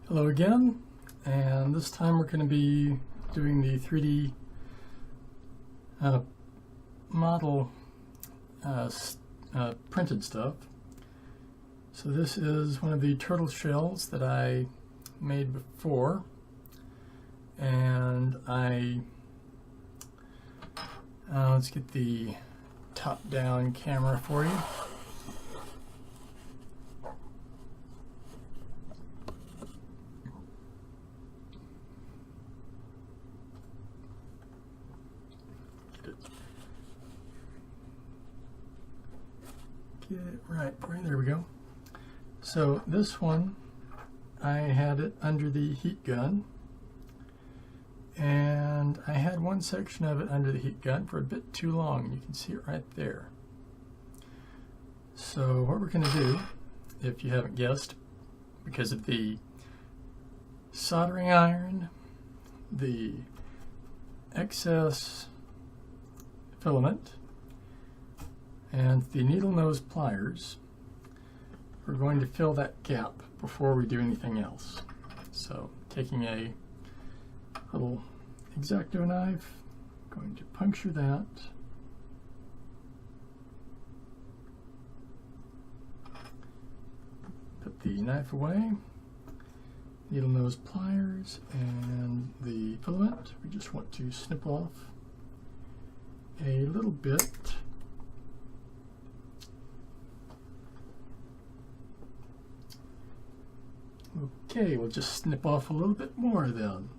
Hello again, and this time we're going to be doing the 3D model printed stuff. So this is one of the turtle shells that I made before, and let's get the top-down camera for you. Get it right, there we go. So this one, I had it under the heat gun, and I had one section of it under the heat gun for a bit too long. You can see it right there. So what we're going to do, if you haven't guessed, because of the soldering iron, the excess filament, and the needle nose pliers, we're going to fill that gap before we do anything else. So taking a little X-Acto knife, going to puncture that, put the knife away, needle nose pliers, and the filament. We just want to snip off a little bit. Okay, we'll just snip off a little bit more then.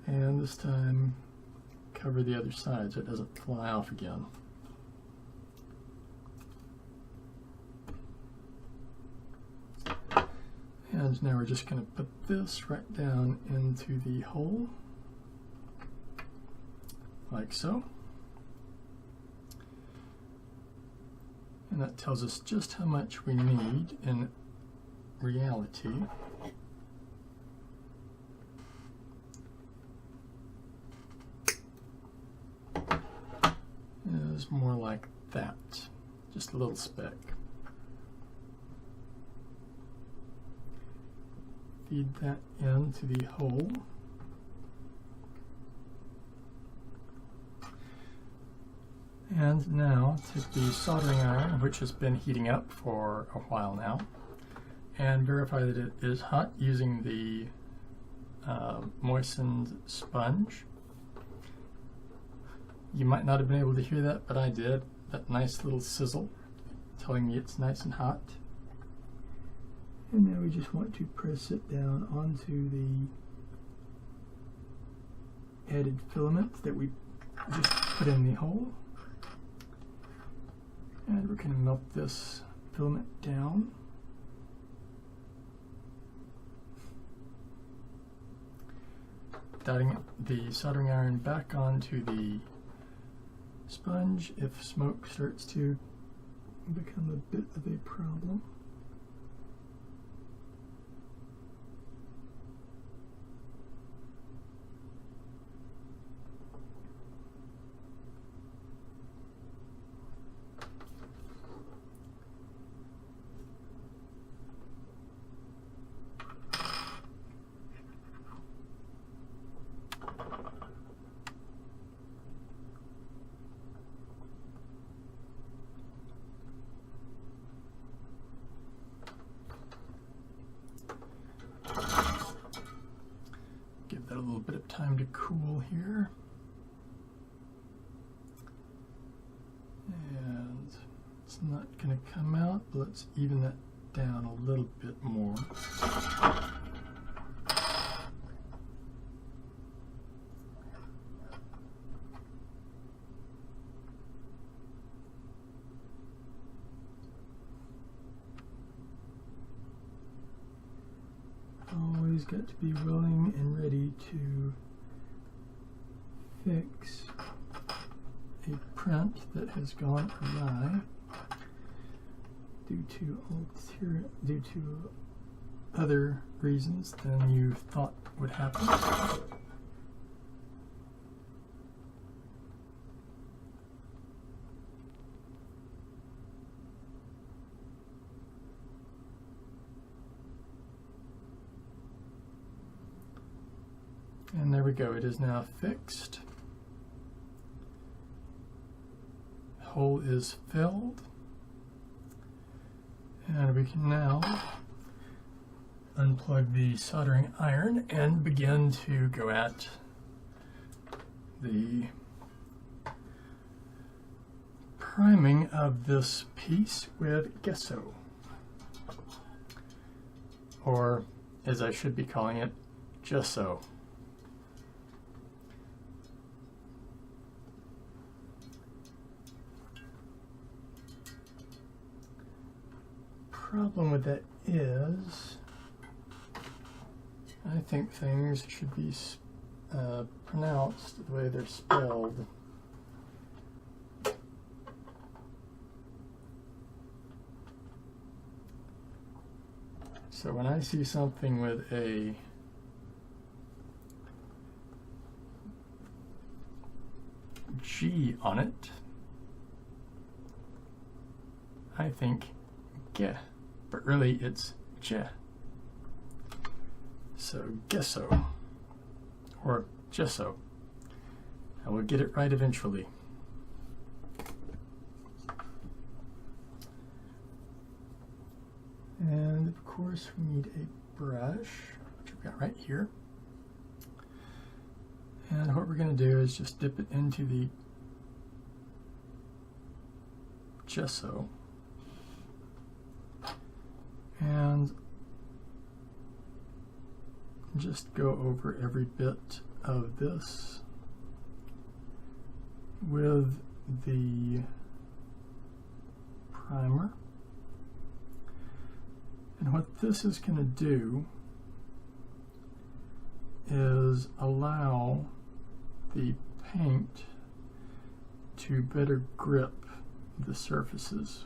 And this time cover the other side so it doesn't fly off again. And now we're just going to put this right down into the hole, like so. And that tells us just how much we need in reality. Is more like that, just a little speck. Feed that into the hole. And now take the soldering iron, which has been heating up for a while now, and verify that it is hot using the moistened sponge. You might not have been able to hear that, but I did. That nice little sizzle telling me it's nice and hot. And now we just want to press it down onto the added filament that we just put in the hole. And we're going to melt this filament down. Dotting the soldering iron back onto the sponge if smoke starts to become a bit of a problem. Give that a little bit of time to cool here. And it's not going to come out, but let's even that down a little bit more. Always got to be willing and ready to fix a print that has gone awry due to other reasons than you thought would happen. we go. It is now fixed. Hole is filled. And we can now unplug the soldering iron and begin to go at the priming of this piece with gesso, or as I should be calling it, gesso. Problem with that is I think things should be pronounced the way they're spelled. So when I see something with a G on it, I think ge, but really it's je. So gesso, or gesso. I will get it right eventually. And of course we need a brush, which we've got right here. And what we're going to do is just dip it into the gesso and just go over every bit of this with the primer. And what this is going to do is allow the paint to better grip the surfaces.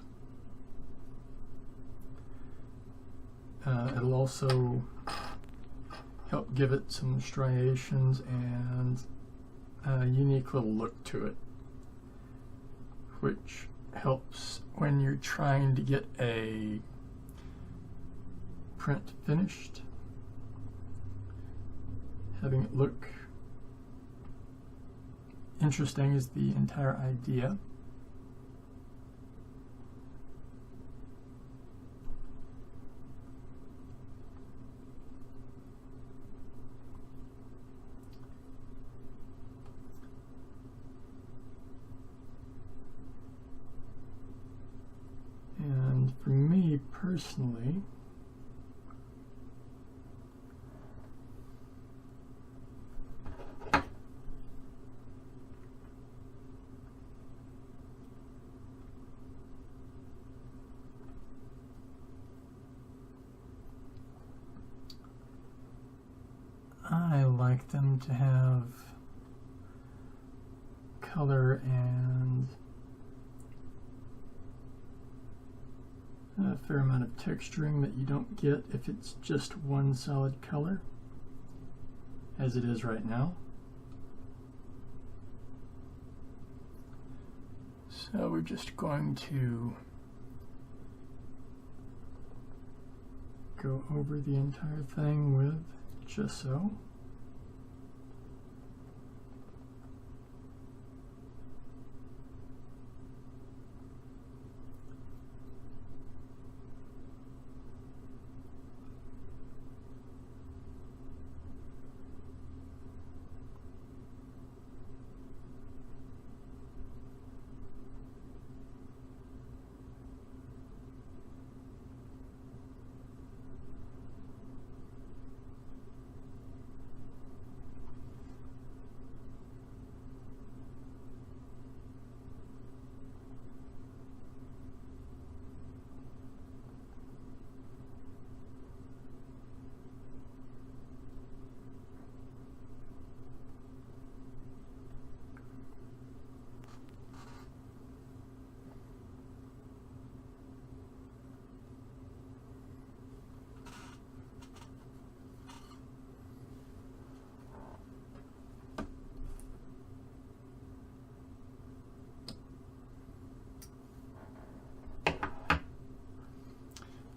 It'll also help give it some striations and a unique little look to it, which helps when you're trying to get a print finished. Having it look interesting is the entire idea. And for me personally, I like them to have color and a fair amount of texturing that you don't get if it's just one solid color, as it is right now. So we're just going to go over the entire thing with gesso.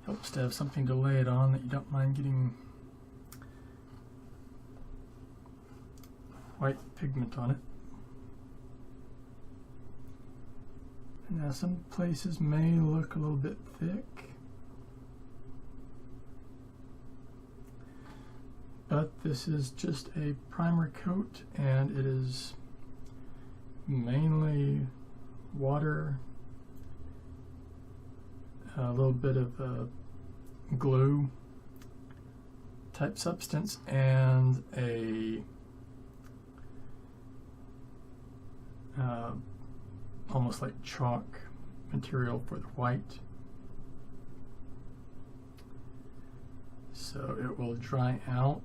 Helps to have something to lay it on that you don't mind getting white pigment on it. Now some places may look a little bit thick, but this is just a primer coat, and it is mainly water, a little bit of glue type substance, and a almost like chalk material for the white. So it will dry out,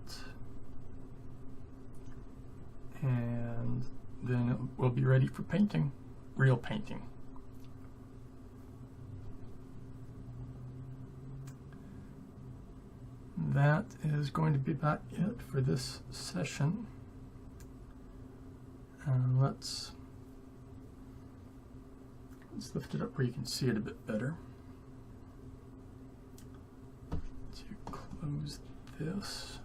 and then it will be ready for painting, real painting. That is going to be about it for this session. Let's lift it up where you can see it a bit better. To close this,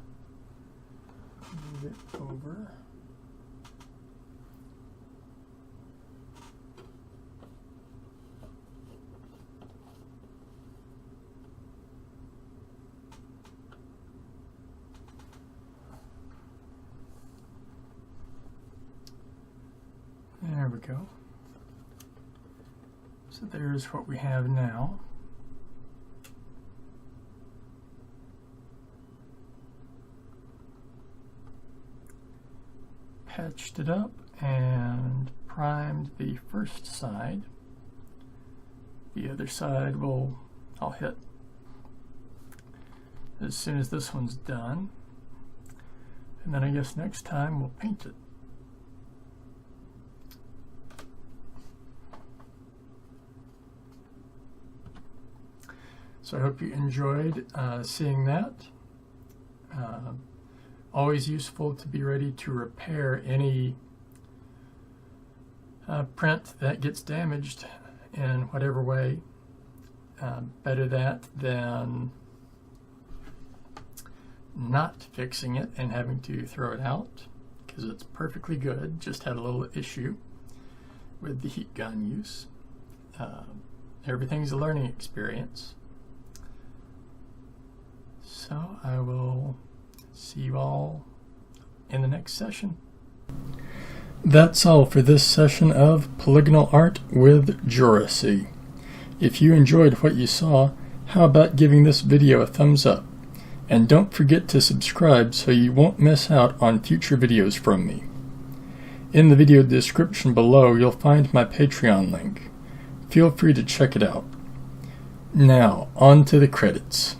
move it over. There we go. So there's what we have now. Patched it up and primed the first side. The other side I'll hit as soon as this one's done. And then I guess next time we'll paint it. So I hope you enjoyed seeing that. Always useful to be ready to repair any print that gets damaged in whatever way. Better that than not fixing it and having to throw it out, because it's perfectly good. Just had a little issue with the heat gun use. Everything's a learning experience. So I will see you all in the next session. That's all for this session of Polygonal Art with JoRaSe. If you enjoyed what you saw, how about giving this video a thumbs up? And don't forget to subscribe so you won't miss out on future videos from me. In the video description below, you'll find my Patreon link. Feel free to check it out. Now, on to the credits.